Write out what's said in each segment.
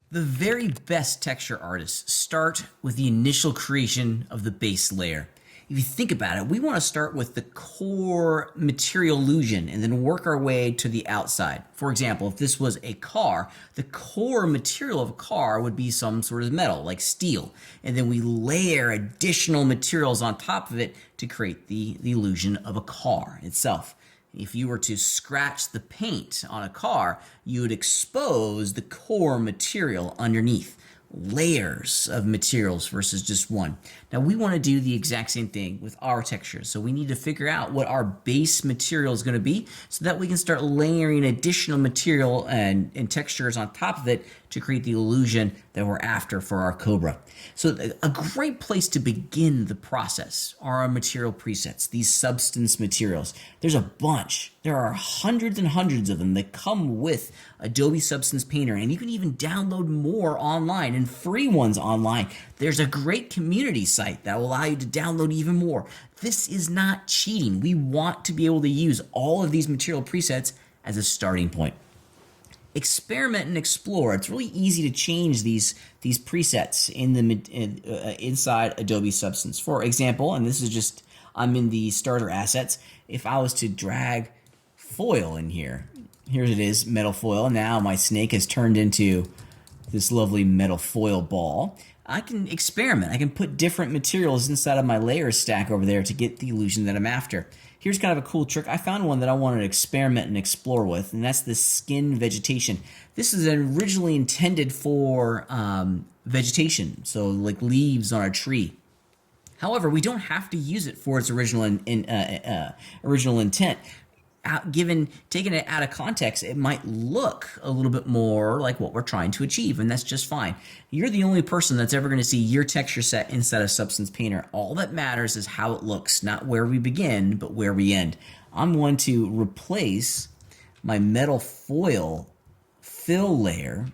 The very best texture artists start with the initial creation of the base layer. If you think about it, we want to start with the core material illusion and then work our way to the outside. For example, if this was a car, the core material of a car would be some sort of metal, like steel. And then we layer additional materials on top of it to create the illusion of a car itself. If you were to scratch the paint on a car, you would expose the core material underneath. Layers of materials versus just one. Now we want to do the exact same thing with our textures. So we need to figure out what our base material is going to be so that we can start layering additional material and textures on top of it to create the illusion that we're after for our Cobra. So a great place to begin the process are our material presets, these substance materials. There's a bunch. There are hundreds and hundreds of them that come with Adobe Substance Painter, and you can even download more online and free ones online. There's a great community site that will allow you to download even more. This is not cheating. We want to be able to use all of these material presets as a starting point. Experiment and explore. It's really easy to change these presets inside Adobe Substance. For example, and this is just, I'm in the starter assets. If I was to drag foil in here, here it is, metal foil. Now my snake has turned into this lovely metal foil ball. I can experiment. I can put different materials inside of my layer stack over there to get the illusion that I'm after. Here's kind of a cool trick. I found one that I wanted to experiment and explore with, and that's the skin vegetation. This is originally intended for vegetation, so like leaves on a tree. However, we don't have to use it for its original intent. Taking it out of context, it might look a little bit more like what we're trying to achieve, and that's just fine. You're the only person that's ever going to see your texture set inside of Substance Painter. All that matters is how it looks, not where we begin, but where we end. I'm going to replace my metal foil fill layer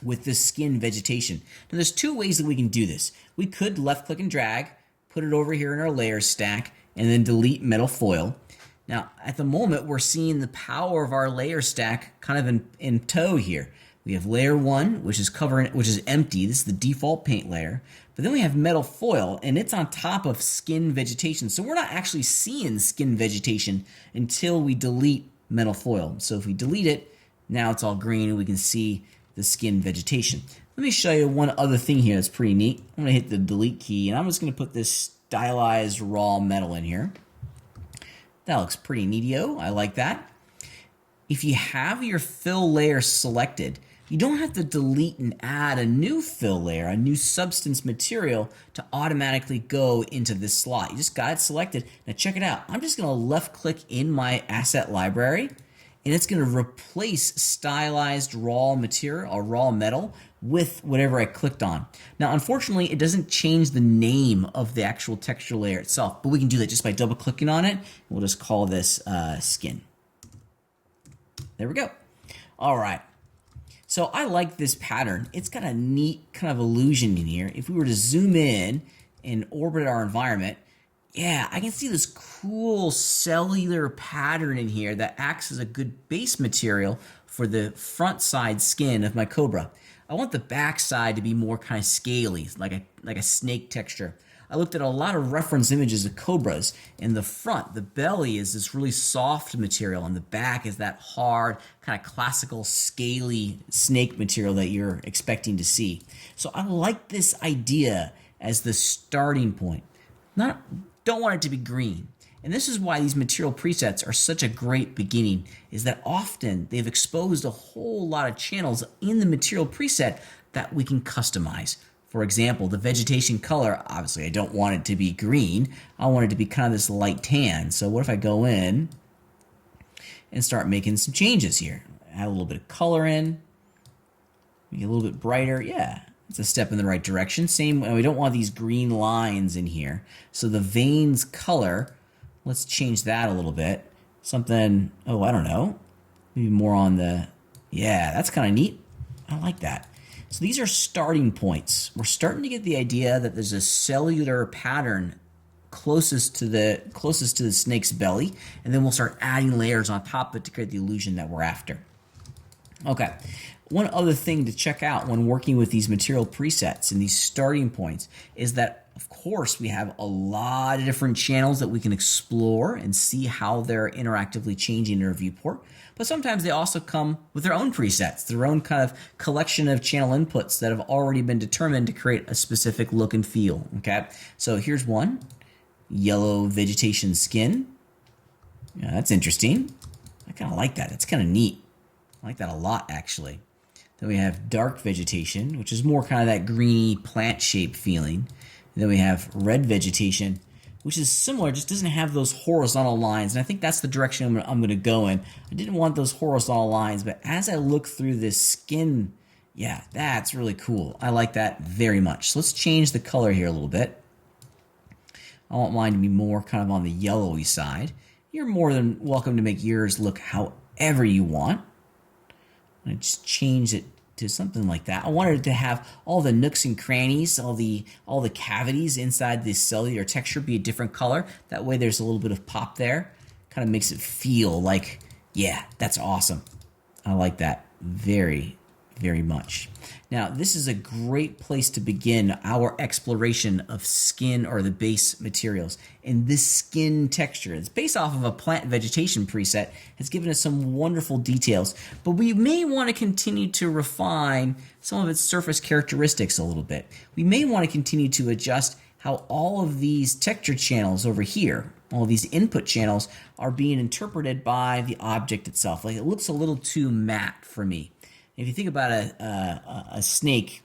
with the skin vegetation. Now, there's two ways that we can do this. We could left click and drag, put it over here in our layer stack, and then delete metal foil. Now, at the moment, we're seeing the power of our layer stack kind of in tow here. We have layer 1, which is empty. This is the default paint layer. But then we have metal foil, and it's on top of skin vegetation. So we're not actually seeing skin vegetation until we delete metal foil. So if we delete it, now it's all green, and we can see the skin vegetation. Let me show you one other thing here that's pretty neat. I'm going to hit the delete key, and I'm just going to put this stylized raw metal in here. That looks pretty neatio. I like that. If you have your fill layer selected, you don't have to delete and add a new fill layer, a new substance material to automatically go into this slot. You just got it selected. Now check it out. I'm just going to left click in my asset library, and it's going to replace stylized raw material or raw metal with whatever I clicked on. Now, unfortunately, it doesn't change the name of the actual texture layer itself, but we can do that just by double clicking on it. We'll just call this skin. There we go. All right. So I like this pattern. It's got a neat kind of illusion in here. If we were to zoom in and orbit our environment, yeah, I can see this cool cellular pattern in here that acts as a good base material for the front side skin of my Cobra. I want the back side to be more kind of scaly, like a snake texture. I looked at a lot of reference images of Cobras. In the front, the belly is this really soft material, and the back is that hard, kind of classical, scaly snake material that you're expecting to see. So I like this idea as the starting point. Don't want it to be green. And this is why these material presets are such a great beginning, is that often they've exposed a whole lot of channels in the material preset that we can customize. For example, the vegetation color, obviously I don't want it to be green. I want it to be kind of this light tan. So what if I go in and start making some changes here? Add a little bit of color in, make it a little bit brighter. Yeah, it's a step in the right direction. Same, we don't want these green lines in here. So the veins color, let's change that a little bit. Something, oh, I don't know. Maybe more on the, yeah, that's kind of neat. I like that. So these are starting points. We're starting to get the idea that there's a cellular pattern closest to the snake's belly, and then we'll start adding layers on top of it to create the illusion that we're after. Okay, one other thing to check out when working with these material presets and these starting points is that, of course, we have a lot of different channels that we can explore and see how they're interactively changing in our viewport. But sometimes they also come with their own presets, their own kind of collection of channel inputs that have already been determined to create a specific look and feel. Okay, so here's one, yellow vegetation skin. Yeah, that's interesting. I kind of like that. That's kind of neat. I like that a lot, actually. Then we have dark vegetation, which is more kind of that greeny plant shape feeling. And then we have red vegetation, which is similar, just doesn't have those horizontal lines. And I think that's the direction I'm going to go in. I didn't want those horizontal lines, but as I look through this skin, yeah, that's really cool. I like that very much. So let's change the color here a little bit. I want mine to be more kind of on the yellowy side. You're more than welcome to make yours look however you want. I just change it to something like that. I wanted it to have all the nooks and crannies, all the cavities inside this cellular texture be a different color. That way there's a little bit of pop there. Kind of makes it feel like, yeah, that's awesome. I like that very, very much. Now, this is a great place to begin our exploration of skin or the base materials. And this skin texture, it's based off of a plant vegetation preset, has given us some wonderful details, but we may want to continue to refine some of its surface characteristics a little bit. We may want to continue to adjust how all of these texture channels over here, all these input channels, are being interpreted by the object itself. Like, it looks a little too matte for me. If you think about a snake,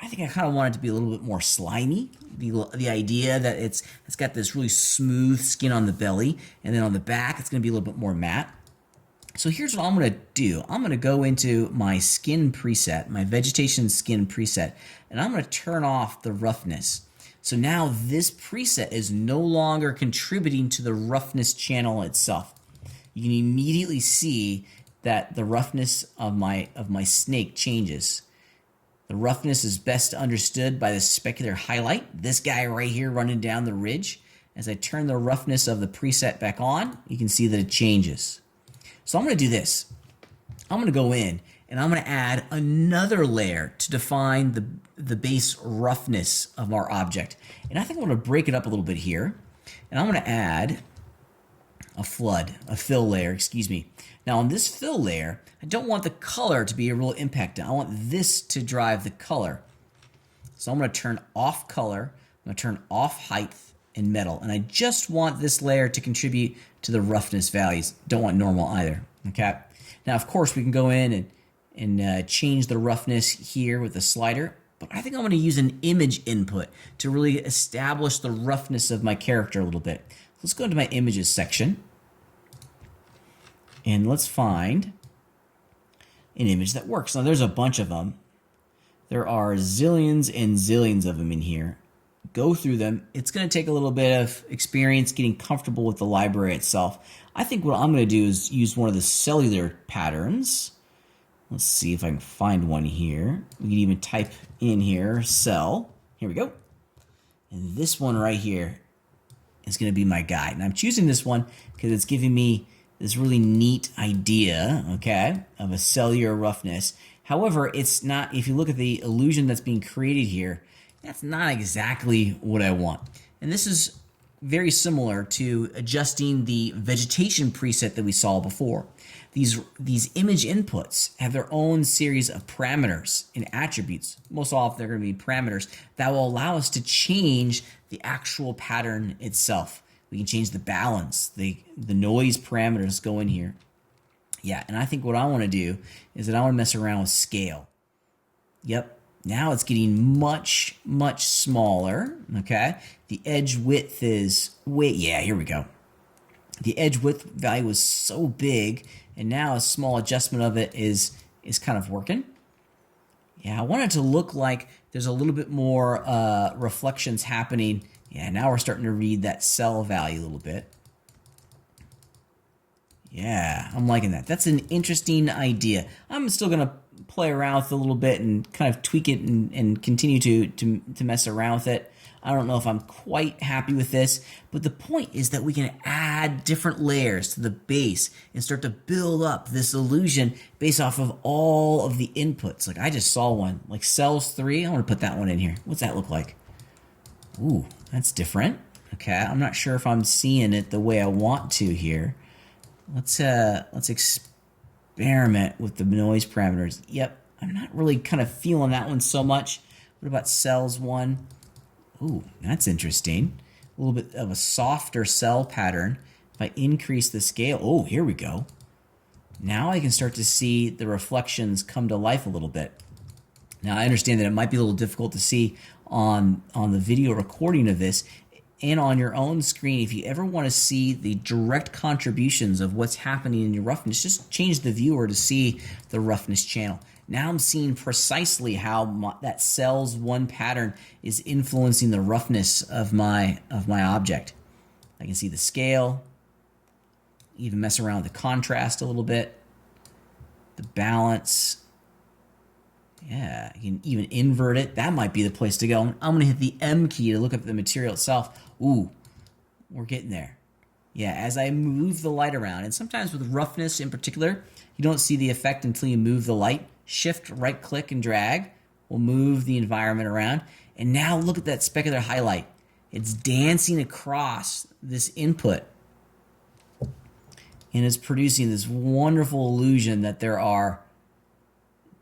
I think I kind of want it to be a little bit more slimy. The idea that it's got this really smooth skin on the belly, and then on the back it's going to be a little bit more matte. So here's what I'm going to do. I'm going to go into my skin preset, my vegetation skin preset, and I'm going to turn off the roughness. So now this preset is no longer contributing to the roughness channel itself. You can immediately see that the roughness of my snake changes. The roughness is best understood by the specular highlight, this guy right here running down the ridge. As I turn the roughness of the preset back on, you can see that it changes. So I'm going to do this. I'm going to go in and I'm going to add another layer to define the base roughness of our object. And I think I'm going to break it up a little bit here. And I'm going to add a fill layer, excuse me. Now on this fill layer, I don't want the color to be a real impact. I want this to drive the color. So I'm going to turn off color, I'm going to turn off height and metal, and I just want this layer to contribute to the roughness values. Don't want normal either, okay? Now of course we can go in and change the roughness here with the slider, but I think I'm going to use an image input to really establish the roughness of my character a little bit. Let's go into my images section. And let's find an image that works. Now there's a bunch of them. There are zillions and zillions of them in here. Go through them. It's going to take a little bit of experience getting comfortable with the library itself. I think what I'm going to do is use one of the cellular patterns. Let's see if I can find one here. We can even type in here, cell. Here we go. And this one right here is going to be my guide. And I'm choosing this one because it's giving me this really neat idea, okay, of a cellular roughness. However, it's not, if you look at the illusion that's being created here, that's not exactly what I want. And this is very similar to adjusting the vegetation preset that we saw before. These image inputs have their own series of parameters and attributes. Most often they're going to be parameters that will allow us to change the actual pattern itself. We can change the balance, the noise parameters go in here. Yeah, and I think what I want to do is that I want to mess around with scale. Yep, now it's getting much, much smaller, okay? The edge width is, yeah, here we go. The edge width value was so big, and now a small adjustment of it is kind of working. Yeah, I want it to look like there's a little bit more reflections happening. Yeah, now we're starting to read that cell value a little bit. Yeah, I'm liking that. That's an interesting idea. I'm still going to play around with it a little bit and kind of tweak it and continue to mess around with it. I don't know if I'm quite happy with this, but the point is that we can add different layers to the base and start to build up this illusion based off of all of the inputs. Like I just saw one, like cells 3. I want to put that one in here. What's that look like? Ooh, that's different. Okay, I'm not sure if I'm seeing it the way I want to here. Let's experiment with the noise parameters. Yep, I'm not really kind of feeling that one so much. What about cells 1? Ooh, that's interesting. A little bit of a softer cell pattern. If I increase the scale, oh, here we go. Now I can start to see the reflections come to life a little bit. Now I understand that it might be a little difficult to see on the video recording of this and on your own screen. If you ever want to see the direct contributions of what's happening in your roughness, just change the viewer to see the roughness channel. Now I'm seeing precisely how that cells 1 pattern is influencing the roughness of my object. I can see the scale, even mess around with the contrast a little bit, the balance. Yeah, you can even invert it. That might be the place to go. I'm going to hit the M key to look up the material itself. Ooh, we're getting there. Yeah, as I move the light around, and sometimes with roughness in particular, you don't see the effect until you move the light. Shift, right click, and drag will move the environment around. And now look at that specular highlight. It's dancing across this input. And it's producing this wonderful illusion that there are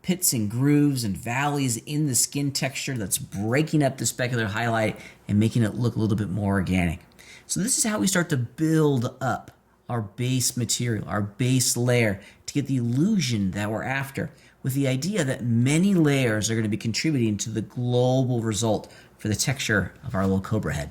pits and grooves and valleys in the skin texture that's breaking up the specular highlight and making it look a little bit more organic. So this is how we start to build up our base material, our base layer, to get the illusion that we're after, with the idea that many layers are going to be contributing to the global result for the texture of our little cobra head.